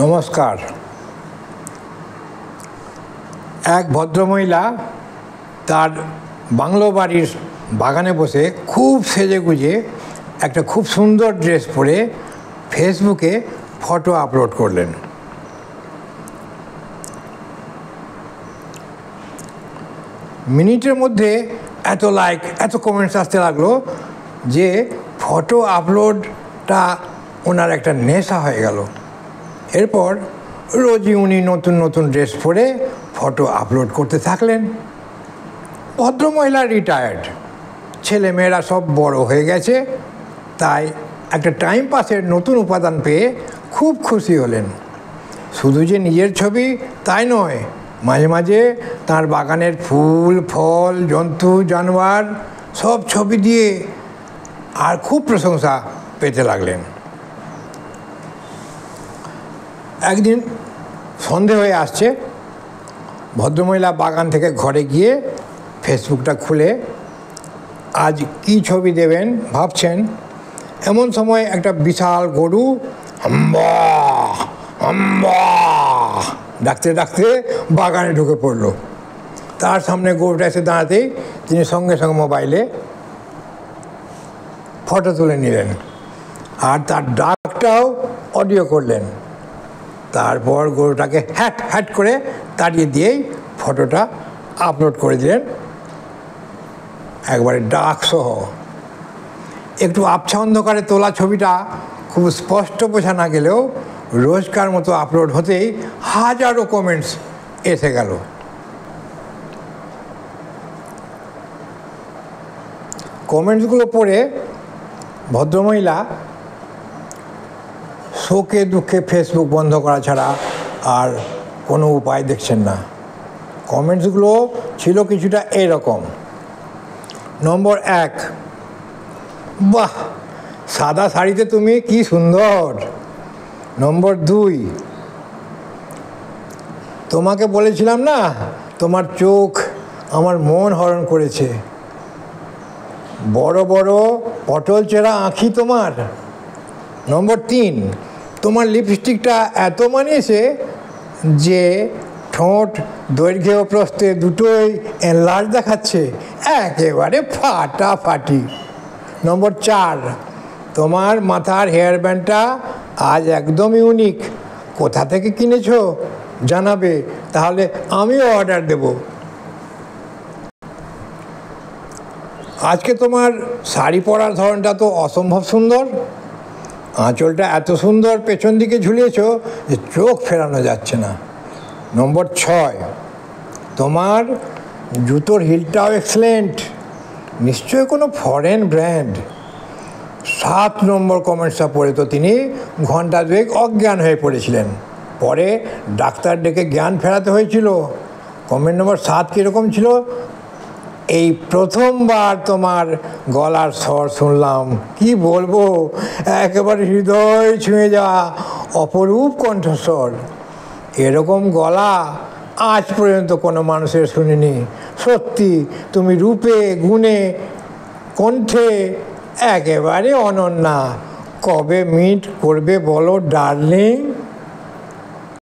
নমস্কার। এক ভদ্রমহিলা তার বাংলো বাড়ির বাগানে বসে খুব সেজেগুজে একটা খুব সুন্দর ড্রেস পরে ফেসবুকে ফটো আপলোড করলেন। মিনিটের মধ্যে এত লাইক, এত কমেন্টস আসতে লাগলো যে ফটো আপলোডটা ওনার একটা নেশা হয়ে গেল। এরপর রোজই উনি নতুন নতুন ড্রেস পরে ফটো আপলোড করতে থাকলেন। ভদ্রমহিলা রিটায়ার্ড, ছেলে মেয়েরা সব বড় হয়ে গেছে, তাই একটা টাইম পাসের নতুন উপাদান পেয়ে খুব খুশি হলেন। শুধু যে নিজের ছবি তাই নয়, মাঝে মাঝে তার বাগানের ফুল, ফল, জন্তু, জানোয়ার সব ছবি দিয়ে আর খুব প্রশংসা পেতে লাগলেন। একদিন সন্ধে হয়ে আসছে, ভদ্রমহিলা বাগান থেকে ঘরে গিয়ে ফেসবুকটা খুলে আজ কী ছবি দেবেন ভাবছেন। এমন সময় একটা বিশাল গরু হাম্বা হাম্বা ডাকতে ডাকতে বাগানে ঢুকে পড়ল। তার সামনে গরুটা এসে দাঁড়াতেই তিনি সঙ্গে সঙ্গে মোবাইলে ফটো তুলে নিলেন আর তার ডাকটাও অডিও করলেন। তারপর গরুটাকে হ্যাট হ্যাট করে তাড়িয়ে দিয়েই ফটোটা আপলোড করে দিলেন, একবারে ডাকসহ। একটু আবছা অন্ধকারে তোলা ছবিটা খুব স্পষ্ট বোঝা না গেলেও রোজকার মতো আপলোড হতেই হাজারো কমেন্টস এসে গেল। কমেন্টসগুলো পড়ে ভদ্রমহিলা শোকে দুঃখে ফেসবুক বন্ধ করা ছাড়া আর কোনো উপায় দেখছেন না। কমেন্টসগুলো ছিল কিছুটা এরকম: নম্বর 1, বাহ, সাদা শাড়িতে তুমি কি সুন্দর। নম্বর 2, তোমাকে বলেছিলাম না তোমার চোখ আমার মন হরণ করেছে। বড় বড় পটল চেরা আঁখি তোমার। নম্বর 3, তোমার লিপস্টিকটা এত মানিয়েছে যে ঠোঁট দৈর্ঘ্য ও প্রস্থে দুটোই এনলার্জ দেখাচ্ছে, একেবারে ফাটাফাটি। নম্বর 4, তোমার মাথার হেয়ার ব্যান্ডটা আজ একদম ইউনিক, কোথা থেকে কিনেছো জানাবে, তাহলে আমিও অর্ডার দেব। আজকে তোমার শাড়ি পরার ধরনটা তো অসম্ভব সুন্দর, আঁচলটা এত সুন্দর পেছন দিকে ঝুলিয়েছো যে চোখ ফেরানো যাচ্ছে না। নম্বর 6, তোমার জুতোর হিলটাও এক্সেলেন্ট, নিশ্চয়ই কোনো ফরেন ব্র্যান্ড। 7 নম্বর কমেন্টসটা পড়ে তো তিনি ঘন্টা দুয়েক অজ্ঞান হয়ে পড়েছিলেন, পরে ডাক্তার ডেকে জ্ঞান ফেরাতে হয়েছিল। কমেন্ট নম্বর 7 কীরকম ছিল: এই প্রথমবার তোমার গলার স্বর শুনলাম, কি বলবো, একেবারে হৃদয় ছুঁয়ে যাওয়া অপরূপ কণ্ঠস্বর। এরকম গলা আজ পর্যন্ত কোনো মানুষের শুনিনি। সত্যি তুমি রূপে গুণে কণ্ঠে একেবারে অনন্যা। কবে মিট করবে বলো ডার্লিং।